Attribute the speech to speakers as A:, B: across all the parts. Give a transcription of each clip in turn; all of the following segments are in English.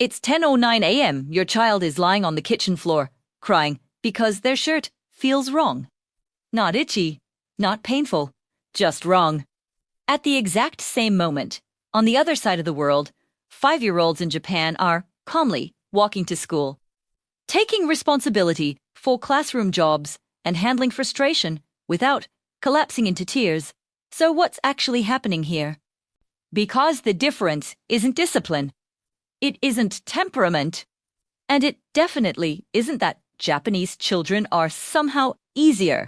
A: It's 10:09 a.m. Your child is lying on the kitchen floor, crying because their shirt feels wrong. Not itchy, not painful, just wrong. At the exact same moment, on the other side of the world, 5-year-olds in Japan are calmly walking to school, taking responsibility for classroom jobs and handling frustration without collapsing into tears. So what's actually happening here? Because the difference isn't discipline, it isn't temperament, and it definitely isn't that Japanese children are somehow easier.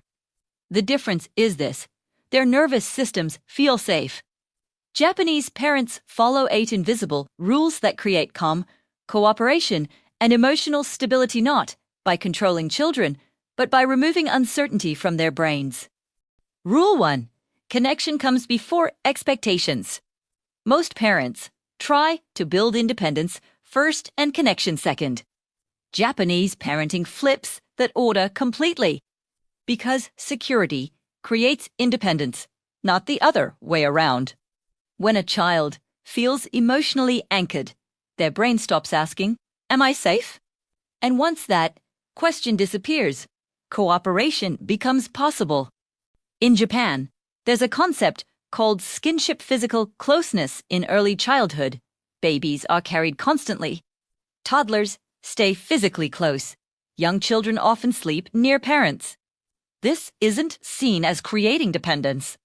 A: The difference is this: their nervous systems feel safe. Japanese parents follow 8 invisible rules that create calm, cooperation, and emotional stability, not by controlling children, but by removing uncertainty from their brains. Rule 1. Connection comes before expectations. Most parents try to build independence first and connection second. Japanese parenting flips that order completely, because security creates independence, not the other way around. When a child feels emotionally anchored, their brain stops asking, "Am I safe?" And once that question disappears, cooperation becomes possible. In Japan, there's a concept called skinship physical closeness in early childhood. Babies are carried constantly. Toddlers stay physically close. Young children often sleep near parents. This isn't seen as creating dependence.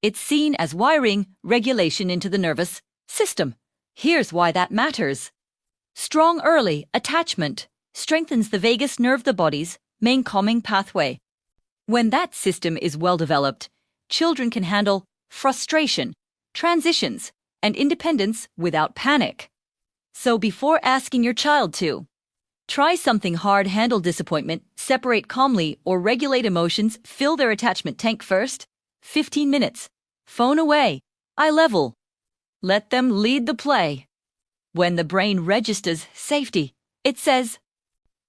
A: It's seen as wiring regulation into the nervous system. Here's why that matters. Strong early attachment strengthens the vagus nerve, the body's main calming pathway. When that system is well developed, children can handle frustration, transitions, and independence without panic. So before asking your child to try something hard, handle disappointment, separate calmly, or regulate emotions, fill their attachment tank first. 15 minutes. Phone away. Eye level. Let them lead the play. When the brain registers safety, it says,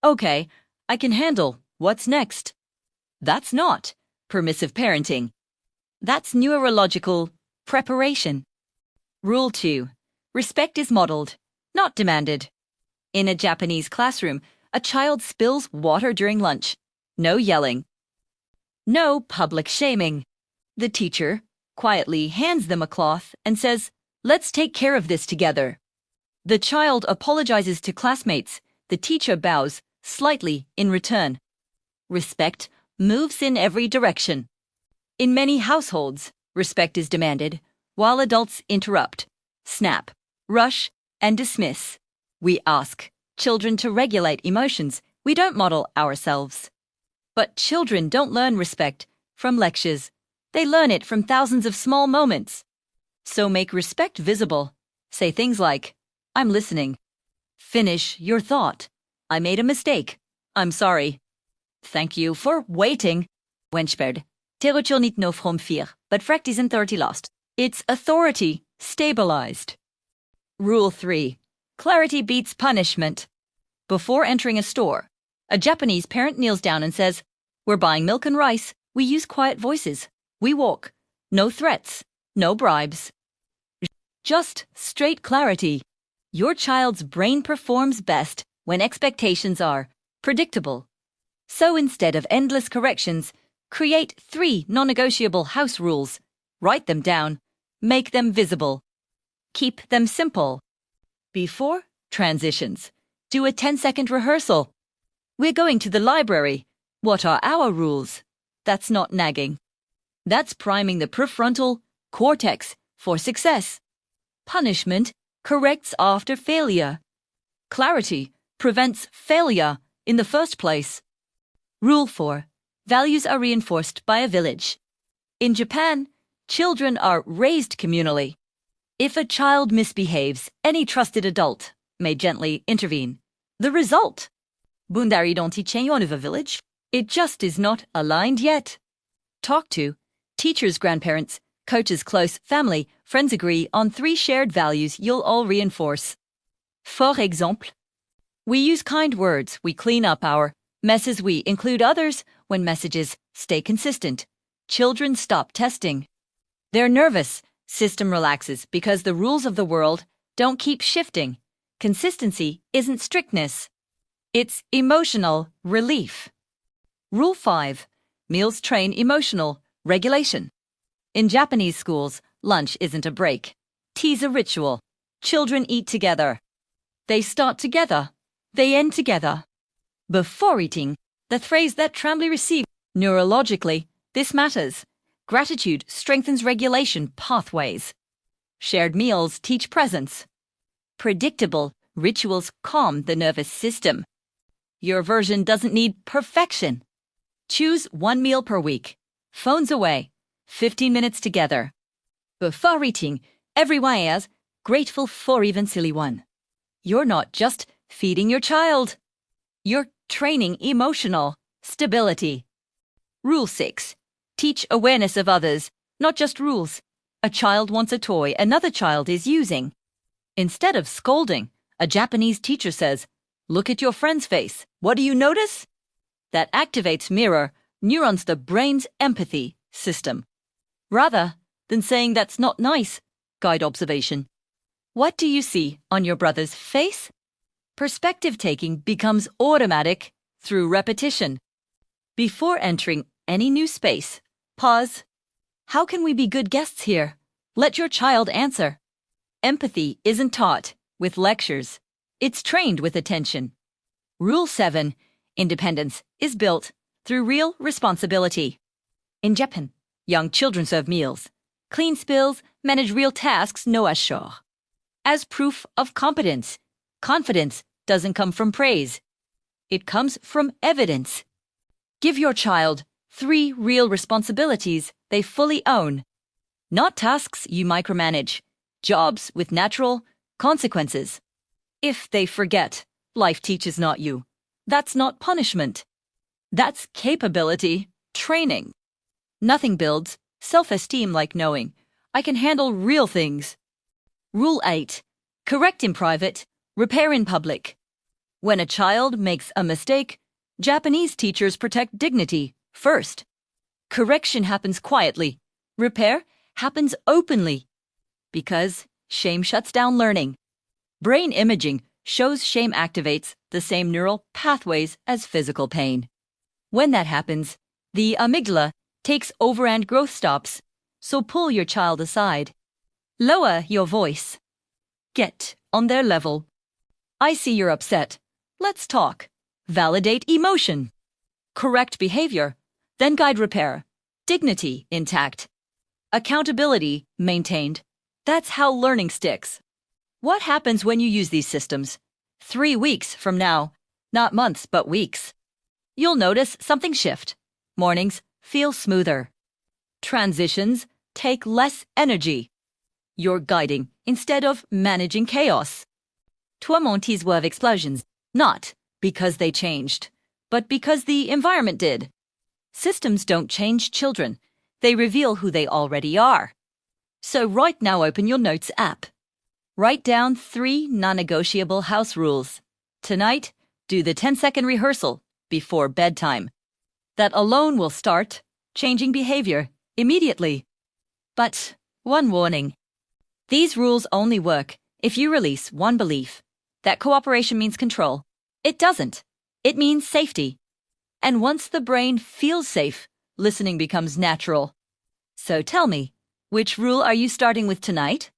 A: "Okay, I can handle. What's next?" That's not permissive parenting. That's neurological preparation. Rule 2. Respect is modeled, not demanded. In a Japanese classroom, a child spills water during lunch. No yelling. No public shaming. The teacher quietly hands them a cloth and says, "Let's take care of this together." The child apologizes to classmates. The teacher bows slightly in return. Respect moves in every direction. In many households, respect is demanded, while adults interrupt, snap, rush, and dismiss. We ask children to regulate emotions. We don't model ourselves. But children don't learn respect from lectures. They learn it from thousands of small moments. So make respect visible. Say things like, "I'm listening." Finish your thought. "I made a mistake. I'm sorry." "Thank you for waiting." Wenchberd. Teruchur nit no from fear, but fract is authority lost. It's authority stabilized. Rule 3. Clarity beats punishment. Before entering a store, a Japanese parent kneels down and says, "We're buying milk and rice. We use quiet voices. We walk. No threats. No bribes." Just straight clarity. Your child's brain performs best when expectations are predictable. So instead of endless corrections, create 3 non-negotiable house rules. Write them down. Make them visible. Keep them simple. Before transitions, do a 10-second rehearsal. "We're going to the library. What are our rules?" That's not nagging. That's priming the prefrontal cortex for success. Punishment corrects after failure. Clarity prevents failure in the first place. Rule 4. Values are reinforced by a village. In Japan, children are raised communally. If a child misbehaves, any trusted adult may gently intervene. The result? Bundari don't icheyon of a village. It just is not aligned yet. Talk to teachers, grandparents, coaches, close family, friends agree on 3 shared values you'll all reinforce. For example, we use kind words, we clean up our messes, we include others when messages stay consistent. Children stop testing. Their nervous system relaxes because the rules of the world don't keep shifting. Consistency isn't strictness. It's emotional relief. Rule 5. Meals train emotional regulation. In Japanese schools, lunch isn't a break. Tea's a ritual. Children eat together. They start together. They end together. Before eating, the phrase that Tremblay received. Neurologically, this matters. Gratitude strengthens regulation pathways. Shared meals teach presence. Predictable rituals calm the nervous system. Your version doesn't need perfection. Choose 1 meal per week. Phones away. 15 minutes together. Before eating, everyone is grateful for even silly one. You're not just feeding your child. You're training emotional stability. Rule 6. Teach awareness of others, not just rules. A child wants a toy another child is using. Instead of scolding, a Japanese teacher says, "Look at your friend's face. What do you notice?" That activates mirror neurons, the brain's empathy system. Rather than saying that's not nice, guide observation. What do you see on your brother's face? Perspective taking becomes automatic through repetition. Before entering any new space, pause. How can we be good guests here? Let your child answer. Empathy isn't taught with lectures. It's trained with attention. Rule 7. Independence is built through real responsibility. In Japan, young children serve meals, clean spills, manage real tasks, no assure. As proof of competence, confidence doesn't come from praise. It comes from evidence. Give your child 3 real responsibilities they fully own. Not tasks you micromanage, jobs with natural consequences. If they forget, life teaches not you. That's not punishment. That's capability training. Nothing builds self-esteem like knowing I can handle real things. Rule 8. Correct in private, repair in public. When a child makes a mistake, Japanese teachers protect dignity first. Correction happens quietly. Repair happens openly. Because shame shuts down learning. Brain imaging shows shame activates the same neural pathways as physical pain. When that happens, the amygdala takes over and growth stops, so pull your child aside. Lower your voice. Get on their level. I see you're upset. Let's talk. Validate emotion. Correct behavior. Then guide repair. Dignity intact. Accountability maintained. That's how learning sticks. What happens when you use these systems? 3 weeks from now, not months but weeks. You'll notice something shift. Mornings feel smoother. Transitions take less energy. You're guiding instead of managing chaos. Tourmentés were explosions, not because they changed, but because the environment did. Systems don't change children. They reveal who they already are. So right now open your Notes app. Write down 3 non-negotiable house rules. Tonight, do the 10-second rehearsal before bedtime. That alone will start changing behavior immediately. But one warning. These rules only work if you release one belief, that cooperation means control. It doesn't. It means safety. And once the brain feels safe, listening becomes natural. So tell me, which rule are you starting with tonight?